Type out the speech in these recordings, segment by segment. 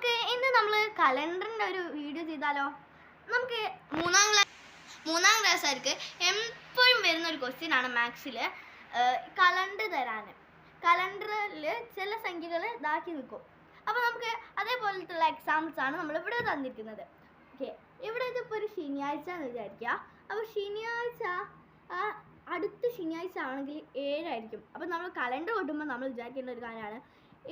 നമുക്ക് ഇന്ന് നമ്മൾ കലണ്ടറിൻ്റെ ഒരു വീഡിയോ ചെയ്താലോ? നമുക്ക് മൂന്നാം ക്ലാസ്സുകാർക്ക് എപ്പോഴും വരുന്ന ഒരു ക്വസ്റ്റ്യൻ ആണ് മാത്സിൽ കലണ്ടർ തരാൻ. കലണ്ടറിൽ ചില സംഖ്യകൾ ഇതാക്കി നിൽക്കും. അപ്പോൾ നമുക്ക് അതേപോലത്തുള്ള എക്സാമ്പിൾസ് ആണ് നമ്മളിവിടെ തന്നിരിക്കുന്നത്. ഓക്കെ, ഇവിടെ ഇതിപ്പോൾ ഒരു ശനിയാഴ്ച എന്ന് വിചാരിക്കുക. അപ്പോൾ ശനിയാഴ്ച അടുത്ത ശനിയാഴ്ച ആണെങ്കിൽ 7 ആയിരിക്കും. അപ്പോൾ നമ്മൾ കലണ്ടർ കൊട്ടുമ്പോൾ നമ്മൾ വിചാരിക്കേണ്ട ഒരു കാര്യമാണ്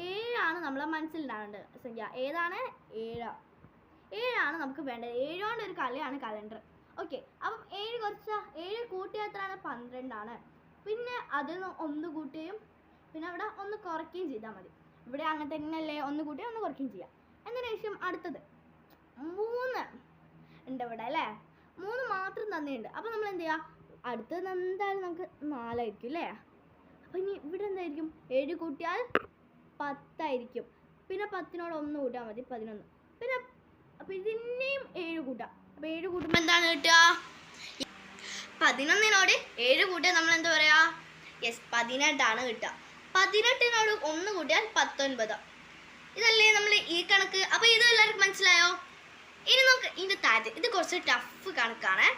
7 നമ്മളെ മനസ്സിലുണ്ടാവേണ്ടത് സംഖ്യ. ഏതാണ്? 7 നമുക്ക് വേണ്ടത്. 7 കൊണ്ട് ഒരു കളിയാണ് കലണ്ടർ. ഓക്കെ, അപ്പം 7 കൂട്ടിയാൽ എത്രയാണ്? 12. പിന്നെ അതിൽ നിന്ന് 1 കൂട്ടുകയും പിന്നെ അവിടെ 1 കുറയ്ക്കുകയും ചെയ്താൽ മതി. ഇവിടെ അങ്ങനെ തന്നെയല്ലേ, 1 കൂട്ടുകയും 1 കുറയ്ക്കുകയും ചെയ്യാം. എന്നതിന് ശേഷം അടുത്തത് 3 ഉണ്ട് ഇവിടെ അല്ലേ. 3 മാത്രം തന്നെയുണ്ട്. അപ്പോൾ നമ്മൾ എന്ത് ചെയ്യുക? അടുത്തത് എന്തായാലും നമുക്ക് 4 ആയിരിക്കും അല്ലേ. അപ്പോൾ ഇനി ഇവിടെ എന്തായിരിക്കും? 7 കൂട്ടിയാൽ 10 ആയിരിക്കും. പിന്നെ 10നോട് 1 കൂട്ടിയാൽ മതി, 11. പിന്നെ അപ്പോൾ ഇതിനെയും 7 കൂട്ടാം. അപ്പോൾ 7 കൂട്ടുമ്പോൾ എന്താണ് കിട്ടുക? 11നോട് 7 കൂട്ടിയാൽ നമ്മൾ എന്താ പറയുക? യെസ്, 18 കിട്ടുക. 18നോട് 1 കൂട്ടിയാൽ 19. ഇതല്ലേ നമ്മൾ ഈ കണക്ക്. അപ്പോൾ ഇത് എല്ലാവർക്കും മനസ്സിലായോ? ഇനി നമുക്ക് ഇതിൻ്റെ താഴെ ഇത് കുറച്ച് ടഫ് കണക്കാണ്.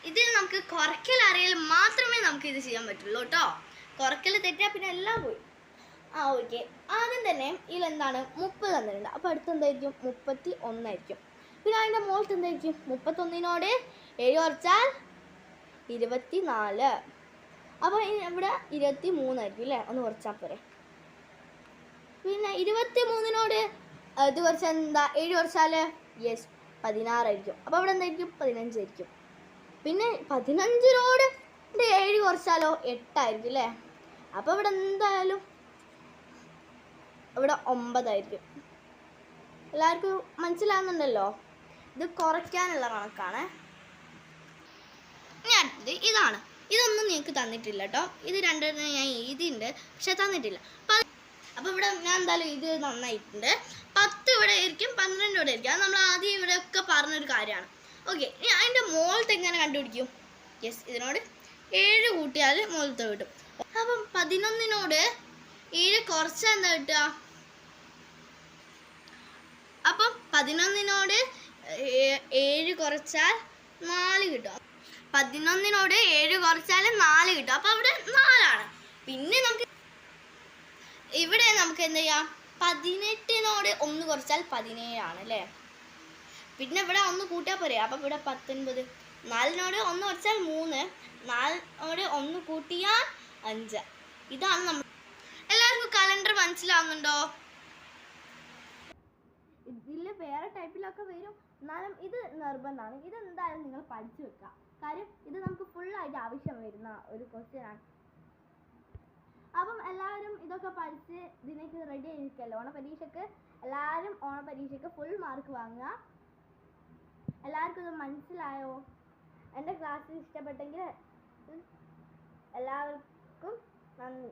ഇതിൽ നമുക്ക് കുറയ്ക്കൽ അറിയാൽ മാത്രമേ നമുക്ക് ഇത് ചെയ്യാൻ പറ്റുള്ളൂ കേട്ടോ. കുറയ്ക്കൽ തെറ്റിയാൽ പിന്നെ എല്ലാം പോയി. ഓക്കെ, ആദ്യം തന്നെ ഇതിലെന്താണ്? 30 തന്നിട്ടുണ്ട്. അപ്പോൾ അടുത്ത് എന്തായിരിക്കും? 31 ആയിരിക്കും. പിന്നെ അതിൻ്റെ മുകളിൽ എന്തായിരിക്കും? 31നോട് 7 കുറച്ചാൽ 24. അപ്പോൾ ഇവിടെ 23 ആയിരിക്കും അല്ലേ. 1 കുറച്ചാൽ പോരെ. പിന്നെ 23നോട് ഇത് കുറച്ചാൽ എന്താ? 7 കുറച്ചാൽ യെസ് 16 ആയിരിക്കും. അപ്പോൾ ഇവിടെ എന്തായിരിക്കും? 15 ആയിരിക്കും. പിന്നെ 15നോട് 7 കുറച്ചാലോ 8 ആയിരിക്കും അല്ലേ. അപ്പോൾ ഇവിടെ എന്തായാലും ഇവിടെ 9 ആയിരിക്കും. എല്ലാവർക്കും മനസ്സിലാകുന്നുണ്ടല്ലോ? ഇത് കുറയ്ക്കാനുള്ള കണക്കാണ്. ഇനി അടുത്തത് ഇതാണ്. ഇതൊന്നും നിങ്ങൾക്ക് തന്നിട്ടില്ല കേട്ടോ. ഇത് രണ്ടെണ്ണം ഞാൻ എഴുതിയിട്ടുണ്ട്, പക്ഷെ തന്നിട്ടില്ല. അപ്പോൾ ഇവിടെ ഞാൻ എന്തായാലും ഇത് നന്നായിട്ടുണ്ട്. 10 ഇവിടെ ആയിരിക്കും, 12 ഇവിടെ ആയിരിക്കും. അത് നമ്മൾ ആദ്യം ഇവിടെയൊക്കെ പറഞ്ഞൊരു കാര്യമാണ്. ഓക്കെ, ഇനി അതിൻ്റെ മുകളിലത്തെ എങ്ങനെ കണ്ടുപിടിക്കും? യെസ്, ഇതിനോട് 7 കൂട്ടിയാൽ മുകളിലത്തെ കിട്ടും. അപ്പം 11നോട് 7 കുറച്ചാൽ എന്താ കിട്ടുക? അപ്പം 11നോട് 7 കുറച്ചാൽ 4 കിട്ടും. 11നോട് 7 കുറച്ചാൽ 4 കിട്ടും. അപ്പോൾ അവിടെ 4. പിന്നെ ഇവിടെ നമുക്ക് എന്താ ചെയ്യാം? 18നോട് 1 കുറച്ചാൽ 17 അല്ലേ. പിന്നെ ഇവിടെ 1 കൂട്ടിയാൽ പോരെ. അപ്പം ഇവിടെ 19. 4നോട് 1 കുറച്ചാൽ 3. 4നോട് 1 കൂട്ടിയാൽ 5. ഇതാണ് നമ്മൾ. എല്ലാവർക്കും കലണ്ടർ മനസ്സിലാവുന്നുണ്ടോ? ഇതിൽ വേറെ ടൈപ്പിലൊക്കെ വരും, എന്നാലും ഇത് നിർബന്ധമാണ്. ഇതെന്തായാലും നിങ്ങൾ പഠിച്ചു വെക്കുക. കാര്യം ഇത് നമുക്ക് ഫുള്ളായിട്ട് ആവശ്യം വരുന്ന ഒരു ക്വസ്റ്റ്യൻ ആണ്. അപ്പം എല്ലാവരും ഇതൊക്കെ പഠിച്ച് ഇതിനേക്ക് റെഡി ആയിരിക്കുമല്ലോ. എല്ലാവരും ഓണപരീക്ഷയ്ക്ക് ഫുൾ മാർക്ക് വാങ്ങുക. എല്ലാവർക്കും ഇത് മനസ്സിലായോ? എൻ്റെ ക്ലാസ് ഇഷ്ടപ്പെട്ടെങ്കിൽ എല്ലാവർക്കും നന്ദി.